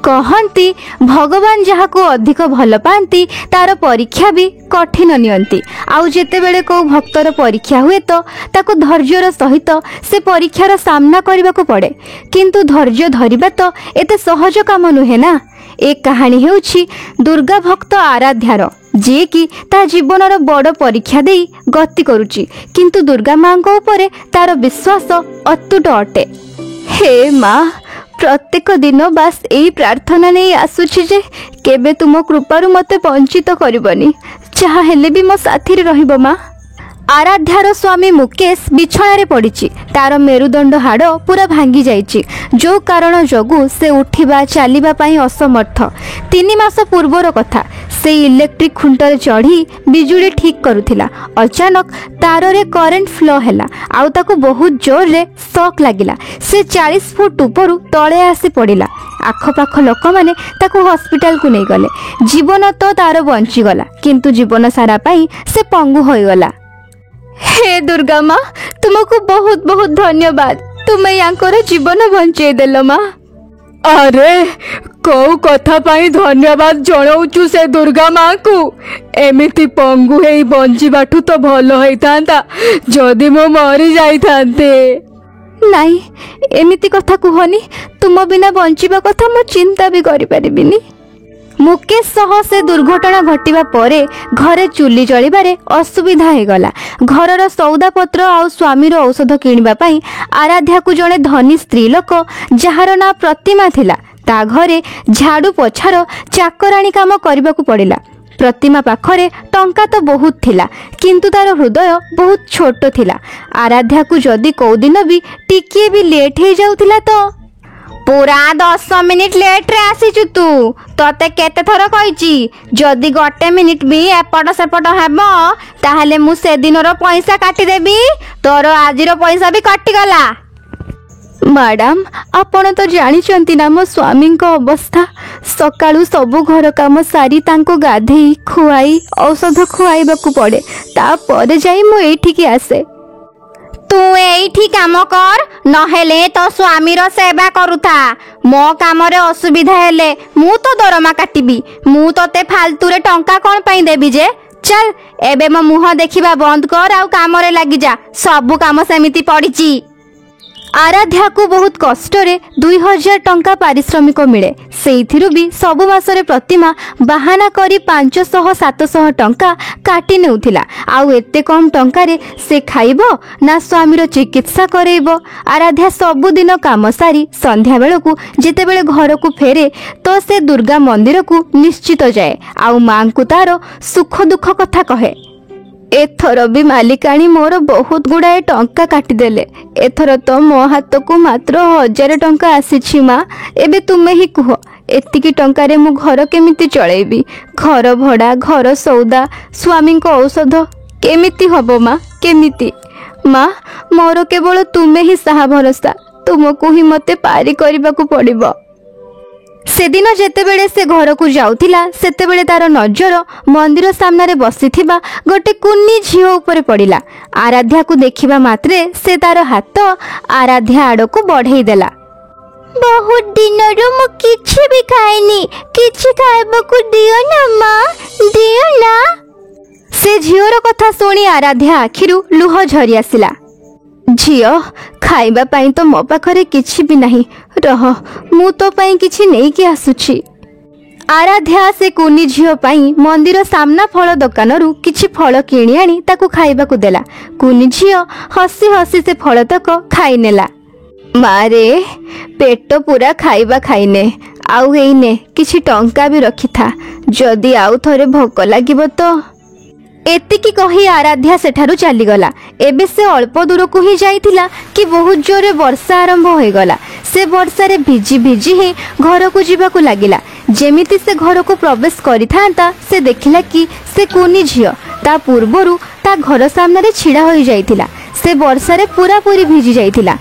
कहती भगवान जहाँ को अधिक भल पाती तार परीक्षा भी कठिन नियंती। आउ जेतेबेले को भक्तर परीक्षा हुए तो ताको धैर्यर सहित से परीक्षार सामना करने को पड़े, किंतु धैर्य धरिबा तो एते सहज काम नुहे ना। एक कहानी हेउछि दुर्गा भक्त आराध्यार, जे कि ता जीवनर बड़ परीक्षा देई गति करुछि, किंतु दुर्गा माँ को ऊपर तार विश्वास अतुट अटे। हे माँ, प्रत्येक दिन बास यही प्रार्थना नहीं आसुछि जे केबे तुम कृपारु मते वंचित करबनी, जहा हेले भी मो साथी रहिबो माँ। आराध्यार स्वामी मुकेश बिछणारे पड़िछि, तार मेरुदंड हाड़ पूरा भांगी जाइछि, जो कारण जोगु से उठिबा चलिबा पई असमर्थ। 3 मास पूर्वर कथा, से इलेक्ट्रिक खुंटर चढ़ी बिजुली ठीक करुथिला। अचानक तार रे करंट फ्लो हैला, आउ ताको बहुत जोर रे शॉक लागिला। से 40 फुट ऊपरु तळे आसी पड़िला। आखपाख लोक माने ताको हॉस्पिटल को नहीं गले। जीवन तो तार बंची गला, किंतु जीवन सारा पाई से पंगु होई गला। हे दुर्गा माँ, तुमको बहुत बहुत धन्यवाद, तुम्हें यांकर जीवन बंचे देल माँ। अरे कौ कथा पाई धन्यवाद जणाउछु से दुर्गा माँ को। एमिति पंगु हेई बंचिबाठु तो भल होइतांता जदि मो मरी जाइतांते। नहीं, एमिति कथा कुहनी, तुम बिना बंचिबा कथा मो चिंता भी करि परिबिनी। मुकेश सह से दुर्घटना घटिबा परे घरे चुली जलिबारे असुविधा हे गला। घरर सौदापत्र आउ स्वामीर औषध किनिबा पई आराध्या को जणे धनी स्त्री लोक जहार ना प्रतिमा थिला, ता घरे झाड़ू पोछार चाकराणी काम करबा को पड़िला। प्रतिमा पाखरे टंका तो बहुत थिला, किंतु तार हृदय बहुत छोट थिला। आराध्या को जदि को दिन भी टिके भी लेट हे जाउथिला तो पूरा 10 मिनिट लेट रे आसीचु तू। तते केते थर कहिची जदि गोटे मिनिट भी एपट सेपट हेबो ताहले मु से दिनर पैसा काटी देबी, तोर आजिर पैसा भी कटि गला। मैडम, आपण तो जानिचंती ना मो स्वामी को अवस्था। सकाळु सबु घर काम सारी तांको गाधेई खुआई औषध खुआइबाकू पड़े, तापर जाई मु एठिकी आसे। तू एठी काम कर, नहेले तो स्वामीर सेवा करुथा। मो काम रे असुविधा हेले मु तो दरमा काटिबी। मु तोते फालतू रे टंका कोन पई देबी जे? चल एबे मो मुह देखिबा बंद कर आउ काम रे लागि जा, सबु काम सेमिति पड़िची। आराध्या को बहुत कष्ट रे 2000 टंका पारिश्रमिक मिले। सेइथिरु भी सबु मासरे प्रतिमा बाहाना करी 500-700 टंका काटी नेउथिला। आउ एते कम टंका रे से खाइबो ना स्वामीर चिकित्सा करेइबो। आराध्या सबु दिन काम सारी संध्या बेलकू जेतेबेले घर को फेरे तो से दुर्गा मंदिर को निश्चित जाए, आउ मां को तार सुख दुख कथा कहे। एथर भी मालिकाणी मोर बहुत गुड़ाए टंका काटिदेले। एथर तो मो हाथ को मात्र 1000 टंका आसीछि माँ। एबे तुमे ही कुह, एतिकी टंका रे मु घर केमिति चलेबी? घर भड़ा, घर सौदा, स्वामी को औषध केमिति हबो माँ, केमिति? माँ, मोर केवल तुमे ही साहा भरोसा, तुमको ही मते पारी करबाकू पड़िबो। सेदिन जेतेबेले से घर को जाउथिला सेतेबेले तार नजर मंदिर सामने रे बसिथिबा गोटे कुन्नी झियो ऊपर पड़िला। आराध्या को देखिबा मात्रे से तार हाथ आराध्या आड़ को बढ़ेई देला। बहुत दिन रो मु किछि भी खाइनी, किछि खाइबाकू दियो ना माँ, दियो ना। से झियोर कथा सुनी आराध्या आखिरु लुह झरी आसिला। झियो, खाइबा पाई तो मो पाखरे किछि भी नहीं, रह मु तो पाई किछि नेई के आसुछि। आराध्या से कुनी झियो पाई मंदिर सामना फल दुकानरू किछि फल किणी आनी ताकू खाइबाकू देला। कुनी झियो हसी हसी से फल तक खाई नेला। मारे पेट पूरा खाइबा खाइने, आउ हेइने किछि टंका भी रखिथा, जदि आउ थरे भोक लागिबो तो। एतिकी कही आराध्या सेठारु चलीगला। एबे से अल्प दूर को ही जाइथिला कि बहुत जोरे वर्षा आरंभ हो गला। से वर्षा रे भिजी भिजी ही घर को जीवाकू लागिला। जेमिति से घर को प्रवेश करिथांता से देखिला कि से कुनी झियो ता पूर्वरु ता घर सामने रे छिड़ा होई जाइथिला। से वर्षा रे पूरा पूरी भिजी जाइथिला।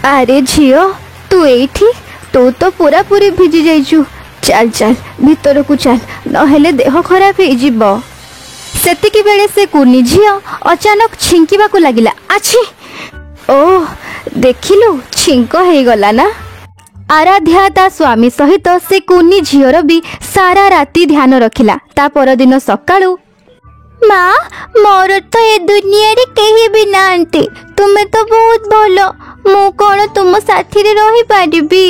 अरे झियो, तू एठी? तू तो पूरा पूरी भिजी जाइछु। चल चल भीतर को चल, नहेले देह खराब हो जिवो। सेतिकी बेले से कुनी झियो अचानक छिंकिबा को लागिला। आछि, ओह ଦେଖିଲୁ ଛିଙ୍କ ହେଇଗଲା ନା। ଆରାଧ୍ୟା ତା ସ୍ୱାମୀ ସହିତ ସେ କୁନି ଝିଅର ବି ସାରା ରାତି ଧ୍ୟାନ ରଖିଲା। ତା ପରଦିନ ସକାଳୁ, ମା ମୋର ତ ଏ ଦୁନିଆରେ କେହି ବି ନାହାନ୍ତି, ତୁମେ ତ ବହୁତ ଭଲ, ମୁଁ କ'ଣ ତୁମ ସାଥିରେ ରହିପାରିବି?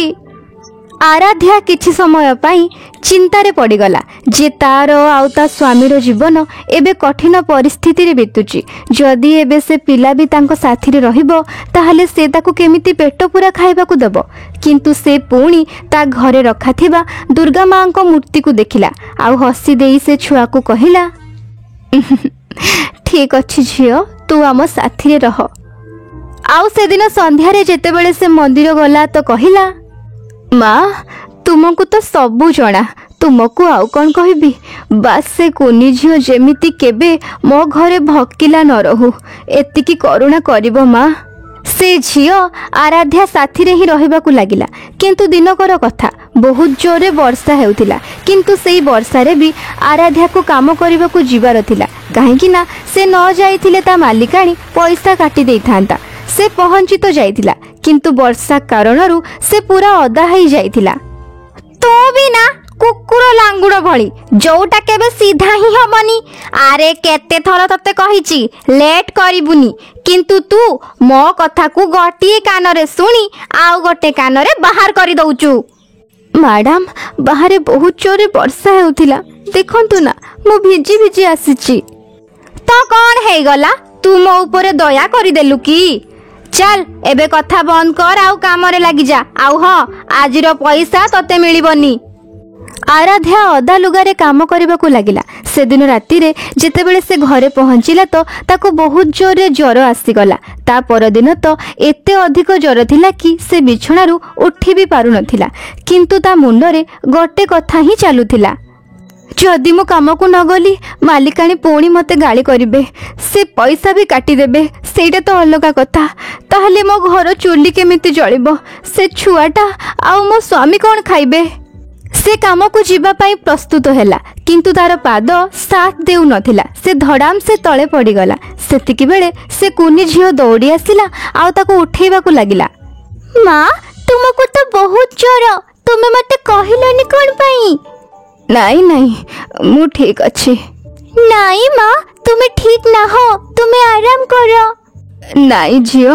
ଆରାଧ୍ୟା କିଛି ସମୟ ପାଇଁ ଚିନ୍ତାରେ ପଡ଼ିଗଲା ଯେ ତାର ଆଉ ତା ସ୍ୱାମୀର ଜୀବନ ଏବେ କଠିନ ପରିସ୍ଥିତିରେ ବିତୁଛି। ଯଦି ଏବେ ସେ ପିଲା ବି ତାଙ୍କ ସାଥିରେ ରହିବ ତାହେଲେ ସେ ତାକୁ କେମିତି ପେଟ ପୂରା ଖାଇବାକୁ ଦେବ? କିନ୍ତୁ ସେ ପୁଣି ତା ଘରେ ରଖାଥିବା ଦୁର୍ଗା ମାଙ୍କ ମୂର୍ତ୍ତିକୁ ଦେଖିଲା ଆଉ ହସି ଦେଇ ସେ ଛୁଆକୁ କହିଲା, ଠିକ୍ ଅଛି ଝିଅ, ତୁ ଆମ ସାଥିରେ ରହ। ଆଉ ସେଦିନ ସନ୍ଧ୍ୟାରେ ଯେତେବେଳେ ସେ ମନ୍ଦିର ଗଲା ତ କହିଲା, ମା ତୁମକୁ ତ ସବୁ ଜଣା, ତୁମକୁ ଆଉ କ'ଣ କହିବି? ବାସ୍ ସେ କୁନି ଝିଅ ଯେମିତି କେବେ ମୋ ଘରେ ଭକିଲା ନ ରହୁ, ଏତିକି କରୁଣା କରିବ ମା। ସେ ଝିଅ ଆରାଧ୍ୟା ସାଥିରେ ହିଁ ରହିବାକୁ ଲାଗିଲା। କିନ୍ତୁ ଦିନକର କଥା, ବହୁତ ଜୋରରେ ବର୍ଷା ହେଉଥିଲା। କିନ୍ତୁ ସେଇ ବର୍ଷାରେ ବି ଆରାଧ୍ୟାକୁ କାମ କରିବାକୁ ଯିବାର ଥିଲା, କାହିଁକି ନା ସେ ନ ଯାଇଥିଲେ ତା ମାଲିକାଣୀ ପଇସା କାଟି ଦେଇଥାନ୍ତା। ସେ ପହଞ୍ଚି ତ ଯାଇଥିଲା କିନ୍ତୁ ବର୍ଷା କାରଣରୁ ସେ ପୁରା ଅଦା ହେଇ ଯାଇଥିଲା। ତୁ ବି ନା କୁକୁର ଲାଙ୍ଗୁଡ଼ ଭଳି, ଯୋଉଟା କେବେ ସିଧା ହିଁ ହବନି। ଆରେ କେତେ ଥର ତତେ କହିଛି ଲେଟ୍ କରିବୁନି, କିନ୍ତୁ ତୁ ମୋ କଥାକୁ ଗୋଟିଏ କାନରେ ଶୁଣି ଆଉ ଗୋଟେ କାନରେ ବାହାର କରିଦଉଛୁ। ମ୍ୟାଡାମ ବାହାରେ ବହୁତ ଜୋରରେ ବର୍ଷା ହେଉଥିଲା, ଦେଖନ୍ତୁ ନା ମୁଁ ଭିଜି ଭିଜି ଆସିଛି। ତ କ'ଣ ହେଇଗଲା, ତୁ ମୋ ଉପରେ ଦୟା କରିଦେଲୁ କି? ଚାଲ ଏବେ କଥା ବନ୍ଦ କର ଆଉ କାମରେ ଲାଗିଯା। ଆଉ ହଁ, ଆଜିର ପଇସା ତତେ ମିଳିବନି। ଆରାଧ୍ୟା ଅଦା ଲୁଗାରେ କାମ କରିବାକୁ ଲାଗିଲା। ସେଦିନ ରାତିରେ ଯେତେବେଳେ ସେ ଘରେ ପହଞ୍ଚିଲା ତ ତାକୁ ବହୁତ ଜୋରରେ ଜ୍ୱର ଆସିଗଲା। ତା ପରଦିନ ତ ଏତେ ଅଧିକ ଜ୍ୱର ଥିଲା କି ସେ ବିଛଣାରୁ ଉଠି ବି ପାରୁନଥିଲା। କିନ୍ତୁ ତା ମୁଣ୍ଡରେ ଗୋଟେ କଥା ହିଁ ଚାଲୁଥିଲା, ଯଦି ମୁଁ କାମକୁ ନ ଗଲି ମାଲିକାଣୀ ପୁଣି ମୋତେ ଗାଳି କରିବେ, ସେ ପଇସା ବି କାଟିଦେବେ, ସେଇଟା ତ ଅଲଗା କଥା। ତାହେଲେ ମୋ ଘର ଚୁଲି କେମିତି ଜଳିବ? ସେ ଛୁଆଟା ଆଉ ମୋ ସ୍ୱାମୀ କ'ଣ ଖାଇବେ? ସେ କାମକୁ ଯିବା ପାଇଁ ପ୍ରସ୍ତୁତ ହେଲା କିନ୍ତୁ ତାର ପାଦ ସାଥ ଦେଉନଥିଲା। ସେ ଧଡ଼ାମ ସେ ତଳେ ପଡ଼ିଗଲା। ସେତିକି ବେଳେ ସେ କୁନି ଝିଅ ଦୌଡ଼ି ଆସିଲା ଆଉ ତାକୁ ଉଠେଇବାକୁ ଲାଗିଲା। ମା ତୁମକୁ ତ ବହୁତ ଜ୍ୱର, ତୁମେ ମୋତେ କହିଲନି କ'ଣ ପାଇଁ? ନାଇଁ ନାଇଁ ମୁଁ ଠିକ୍ ଅଛି। ନାଇଁ ମା ତୁମେ ଠିକ୍ ନାହଁ, ତୁମେ ଆରାମ କର। ନାଇଁ ଝିଅ,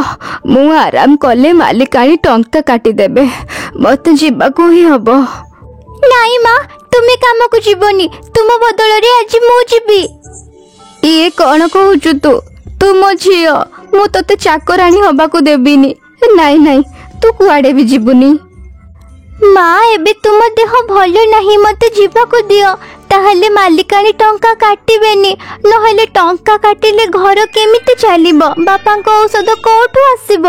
ମୁଁ ଆରାମ କଲେ ମାଲିକାଣୀ ଟଙ୍କା କାଟିଦେବେ, ମୋତେ ଯିବାକୁ ହିଁ ହବ। ନାଇଁ ମା ତୁମେ କାମକୁ ଯିବନି, ତୁମ ବଦଳରେ ଆଜି ମୁଁ ଯିବି। ଇଏ କ'ଣ କହୁଛୁ ତୁ ମୋ ଝିଅ, ମୁଁ ତତେ ଚାକରାଣୀ ହବାକୁ ଦେବିନି। ନାଇଁ ନାଇଁ ତୁ କୁଆଡ଼େ ବି ଯିବୁନି। ମା ଏବେ ତୁମ ଦେହ ଭଲ ନାହିଁ, ମୋତେ ଯିବାକୁ ଦିଅ, ତାହେଲେ ମାଲିକାଣୀ ଟଙ୍କା କାଟିବେନି। ନହେଲେ ଟଙ୍କା କାଟିଲେ ଘର କେମିତି ଚାଲିବ? ବାପାଙ୍କ ଔଷଧ କୋଉଠୁ ଆସିବ?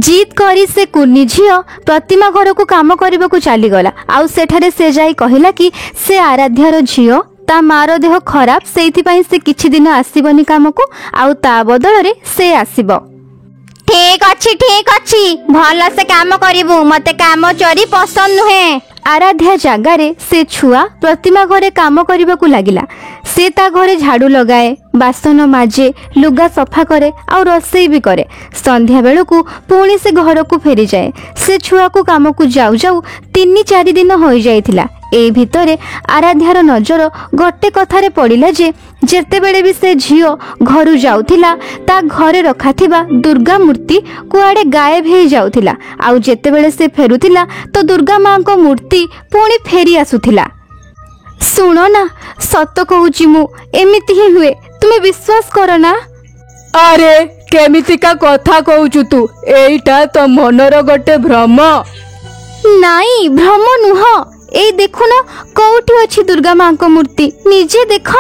ଜିଦ୍ କରି ସେ କୁନି ଝିଅ ପ୍ରତିମା ଘରକୁ କାମ କରିବାକୁ ଚାଲିଗଲା। ଆଉ ସେଠାରେ ସେ ଯାଇ କହିଲା କି ସେ ଆରାଧ୍ୟାର ଝିଅ, ତା ମାର ଦେହ ଖରାପ, ସେଇଥିପାଇଁ ସେ କିଛି ଦିନ ଆସିବନି କାମକୁ, ଆଉ ତା ବଦଳରେ ସେ ଆସିବ। ଠିକ୍ ଅଛି, ଭଲ ସେ କାମ କରିବୁ, ମୋତେ କାମ ଚୋରି ପସନ୍ଦ ନୁହେଁ। ଆରାଧ୍ୟା ଜାଗାରେ ସେ ଛୁଆ ପ୍ରତିମା ଘରେ କାମ କରିବାକୁ ଲାଗିଲା। ସେ ତା ଘରେ ଝାଡ଼ୁ ଲଗାଏ, ବାସନ ମାଜେ, ଲୁଗା ସଫା କରେ ଆଉ ରୋଷେଇ ବି କରେ। ସନ୍ଧ୍ୟା ବେଳକୁ ପୁଣି ସେ ଘରକୁ ଫେରିଯାଏ। ସେ ଛୁଆକୁ କାମକୁ ଯାଉ ଯାଉ 3-4 ଦିନ ହୋଇଯାଇଥିଲା। ଏଇ ଭିତରେ ଆରାଧ୍ୟାର ନଜର ଗୋଟେ କଥାରେ ପଡ଼ିଲା ଯେ ଯେତେବେଳେ ବି ସେ ଝିଅ ଘରୁ ଯାଉଥିଲା ତା ଘରେ ରଖାଥିବା ଦୁର୍ଗା ମୂର୍ତ୍ତି କୁଆଡ଼େ ଗାୟବ ହେଇଯାଉଥିଲା। ଆଉ ଯେତେବେଳେ ସେ ଫେରୁଥିଲା ତ ଦୁର୍ଗା ମାଙ୍କ ମୂର୍ତ୍ତି ପୁଣି ଫେରି ଆସୁଥିଲା। ଶୁଣ ନା, ସତ କହୁଛି ମୁଁ, ଏମିତି ହିଁ ହୁଏ, ତୁମେ ବିଶ୍ୱାସ କର ନା। ଆରେ କେମିତିକା କଥା କହୁଛୁ ତୁ? ଏଇଟା ତ ମନର ଗୋଟେ ଭ୍ରମ। ନାଇଁ ଭ୍ରମ ନୁହଁ, ଏଇ ଦେଖୁନ କୋଉଠି ଅଛି ଦୁର୍ଗା ମାଙ୍କ ମୂର୍ତ୍ତି, ନିଜେ ଦେଖ।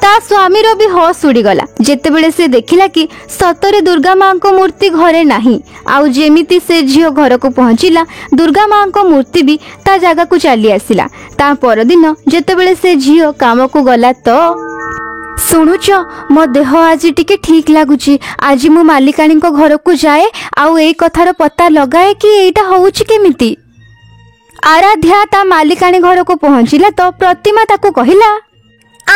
ତା ସ୍ୱାମୀର ବି ହୋସ୍ ଉଡ଼ିଗଲା ଯେତେବେଳେ ସେ ଦେଖିଲା କି ସତରେ ଦୁର୍ଗା ମାଙ୍କ ମୂର୍ତ୍ତି ଘରେ ନାହିଁ। ଆଉ ଯେମିତି ସେ ଝିଅ ଘରକୁ ପହଞ୍ଚିଲା, ଦୁର୍ଗା ମାଙ୍କ ମୂର୍ତ୍ତି ବି ତା ଜାଗାକୁ ଚାଲି ଆସିଲା। ତା ପରଦିନ ଯେତେବେଳେ ସେ ଝିଅ କାମକୁ ଗଲା ତ ଶୁଣୁଛ, ମୋ ଦେହ ଆଜି ଟିକେ ଠିକ୍ ଲାଗୁଛି, ଆଜି ମୁଁ ମାଲିକାଣୀଙ୍କ ଘରକୁ ଯାଏ ଆଉ ଏଇ କଥାର ପତା ଲଗାଏ କି ଏଇଟା ହଉଛି କେମିତି। ଆରାଧ୍ୟା ତା ମାଲିକାଣୀ ଘରକୁ ପହଞ୍ଚିଲା ତ ପ୍ରତିମା ତାକୁ କହିଲା,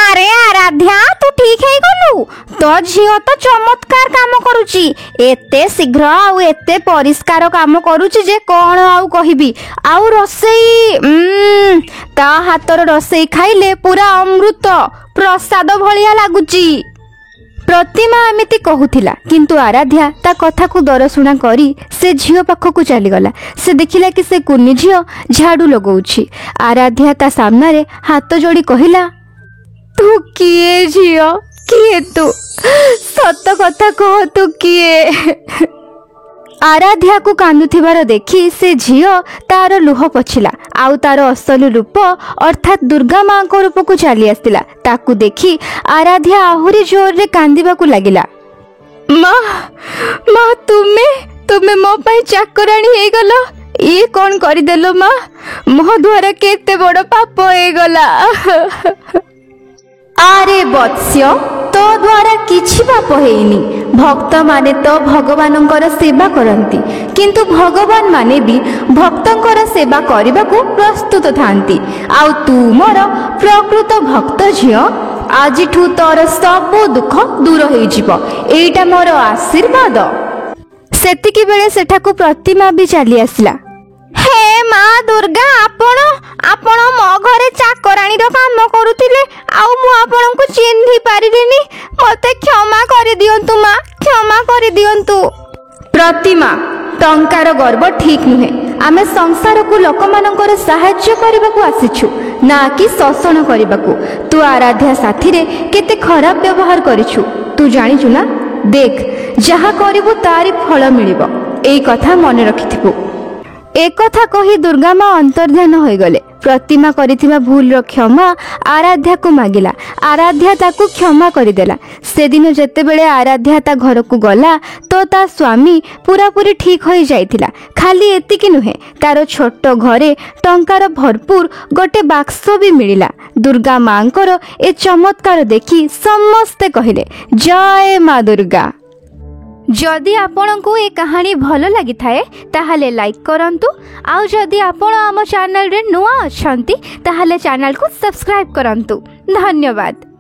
আরে আরাধ্যা তু ঠিক হয়ে গলু তো ঝিও তো চমৎকার কাম করুচি এতে শীঘ্র আউ এতে পরিষ্কার কাম করুচি যে কোন আউ কহিবি আউ রসেই তা হাতর রসেই খাইলে পুরা অমৃত প্রসাদ ভଳିଆ লাগুচি। ପ୍ରତିମା ଏମିତି କହୁଥିଲା କିନ୍ତୁ ଆରାଧ୍ୟା ତା କଥାକୁ ଦରଶୁଣା କରି ସେ ଝିଅ ପାଖକୁ ଚାଲିଗଲା। ସେ ଦେଖିଲା କି ସେ କୁନି ଝିଅ ଝାଡ଼ୁ ଲଗାଉଛି। ଆରାଧ୍ୟା ତା ସାମ୍ନାରେ ହାତ ଯୋଡ଼ି କହିଲା, ତୁ କିଏ ଝିଅ? କିଏ ତୁ? ସତ କଥା କହ ତୁ କିଏ? ଆରାଧ୍ୟାକୁ କାନ୍ଦୁଥିବାର ଦେଖି ସେ ଝିଅ ତାର ଲୁହ ପୋଛିଲା ଆଉ ତାର ଅସଲି ରୂପ ଅର୍ଥାତ୍ ଦୁର୍ଗା ମାଙ୍କ ରୂପକୁ ଚାଲି ଆସିଥିଲା। ତାକୁ ଦେଖି ଆରାଧ୍ୟା ଆହୁରି ଜୋରରେ କାନ୍ଦିବାକୁ ଲାଗିଲା। ମା ମା ତୁମେ ତୁମେ ମୋ ପାଇଁ ଚାକରାଣୀ ହେଇଗଲ? ଇଏ କ'ଣ କରିଦେଲ ମା? ମୋ ଦ୍ୱାରା କେତେ ବଡ଼ ପାପ ହେଇଗଲା। ଆରେ ବତ୍ସ୍ୟ ତୋ ଦ୍ୱାରା କିଛି ପାପ ହେଇନି। ଭକ୍ତମାନେ ତ ଭଗବାନଙ୍କର ସେବା କରନ୍ତି କିନ୍ତୁ ଭଗବାନ ମାନେ ବି ଭକ୍ତଙ୍କର ସେବା କରିବାକୁ ପ୍ରସ୍ତୁତ ଥାନ୍ତି। ଆଉ ତୁ ମୋର ପ୍ରକୃତ ଭକ୍ତ ଝିଅ। ଆଜିଠୁ ତୋର ସବୁ ଦୁଃଖ ଦୂର ହେଇଯିବ, ଏଇଟା ମୋର ଆଶୀର୍ବାଦ। ସେତିକି ବେଳେ ସେଠାକୁ ପ୍ରତିମା ବି ଚାଲି ଆସିଲା। ହେ ମା ଦୁର୍ଗା, ଆପଣ ମୋ ଘରେ ଚାକରାଣୀର କାମ କରୁଥିଲେ ଆଉ ମୁଁ ଆପଣଙ୍କୁ ଚିହ୍ନି ପାରିଲିନି। ମୋତେ କ୍ଷମା କରିଦିଅନ୍ତୁ ମା, କ୍ଷମା କରିଦିଅନ୍ତୁ। ପ୍ରତିମା, ଟଙ୍କାର ଗର୍ବ ଠିକ୍ ନୁହେଁ। ଆମେ ସଂସାରକୁ ଲୋକମାନଙ୍କର ସାହାଯ୍ୟ କରିବାକୁ ଆସିଛୁ, ନା କି ଶୋଷଣ କରିବାକୁ। ତୁ ଆରାଧ୍ୟା ସାଥିରେ କେତେ ଖରାପ ବ୍ୟବହାର କରିଛୁ ତୁ ଜାଣିଛୁ ନା? ଦେଖ, ଯାହା କରିବୁ ତାରି ଫଳ ମିଳିବ, ଏଇ କଥା ମନେ ରଖିଥିବୁ। একথা কহি দুর্গা মা অন্তর্ধান হয়ে গলে। ପ୍ରତିମା କରିଥିବା ଭୁଲର କ୍ଷମା ଆରାଧ୍ୟାକୁ ମାଗିଲା। ଆରାଧ୍ୟା ତାକୁ କ୍ଷମା କରିଦେଲା। ସେଦିନ ଯେତେବେଳେ ଆରାଧ୍ୟା ତା ଘରକୁ ଗଲା ତ ତା ସ୍ୱାମୀ ପୁରାପୁରି ଠିକ୍ ହୋଇଯାଇଥିଲା। ଖାଲି ଏତିକି ନୁହେଁ, ତାର ଛୋଟ ଘରେ ଟଙ୍କାର ଭରପୁର ଗୋଟେ ବାକ୍ସ ବି ମିଳିଲା। ଦୁର୍ଗା ମାଙ୍କର ଏ ଚମତ୍କାର ଦେଖି ସମସ୍ତେ କହିଲେ, ଜୟ ମା ଦୁର୍ଗା। जदि आपंक ये कहानी भल लगी थाए ताहले लाइक करंतु। आउ जदि आपण आम चैनल रे नुआ अछंती ताहले चैनल को सब्सक्राइब करंतु। धन्यवाद।